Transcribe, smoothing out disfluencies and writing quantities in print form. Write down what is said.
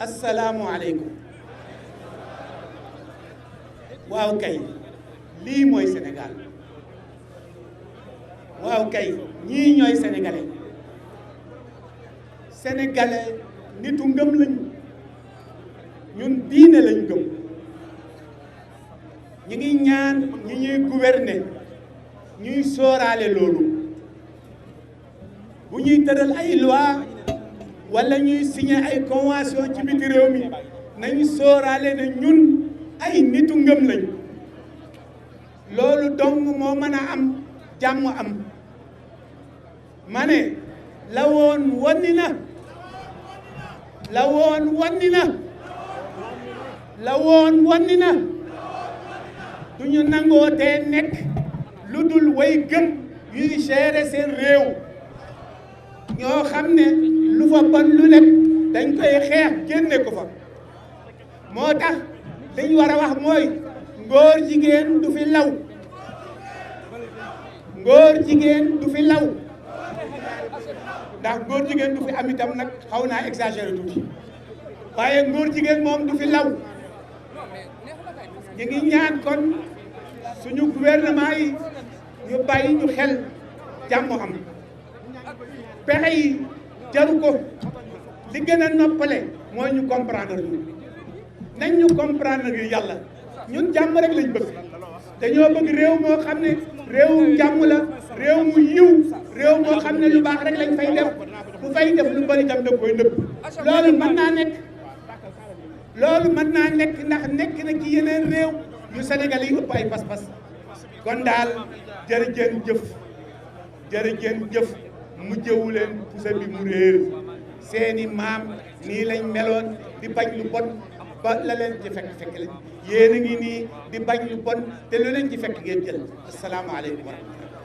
asalaamualeykum. waaw kay lii mooy Sénégal. waaw kay ñii ñooy sénégalais. sénégalais nitu ngëm lañu. ñun diine lañ gëm. ñu ngi ñaan ñi ñuy gouverner ñuy sóoraale loolu. bu ñuy tëral ay loi wala ñuy signer ay convention ci biti réew mi nañu sóoraale ne ñun ay nitu ngëm lañ. loolu dong moo mën a am jàmm am. ma ne la woon wonni na. la woon wonni na. la woon wonni na. du ñu nangoo tee nekk lu dul way gëm yuy gérer seen réew. ñoo xam ne lu fa bon lu nekk dañ koy xeex génne ko fa. moo tax liñ war a wax mooy ngóor jigéen du fi law. ngóor jigéen du fi law. ndax ngóor jigéen du fi am itam nag xaw naa exagéré tuuti waaye ngóor jigéen moom du fi law. ñu ngi ñaan kon suñu gouvernement yi ñu bàyyi ñu xel jàmm am. pexe yi jaru ko. li gën a noppale mooy ñu comprendre ñu. nañ ñu comprendre yu yàlla ñun jàmm rek lañ bëgg. dañoo bëgg réew moo xam ne réewum jàmm la. réew mu yiw. réew moo xam ne lu baax rek lañ fay def. bu fay def lu bari tam da koy nëbb. loolu mën naa nekk. loolu mën naa nekk ndax nekk na ci yeneen réew yu Sénégal yi ëpp ay pas-pas. kon daal jërëjëf jëf. jërëjëf jëf. mu jëwu leen pusa bi mu réer. seeni maam nii lañ meloon di bañ lu bon ba la leen ci fekk leen yéen a ngi nii di bañ lu bon te lu leen ci fekk ngeen jël asalaamaaleykum wa rahmatulah.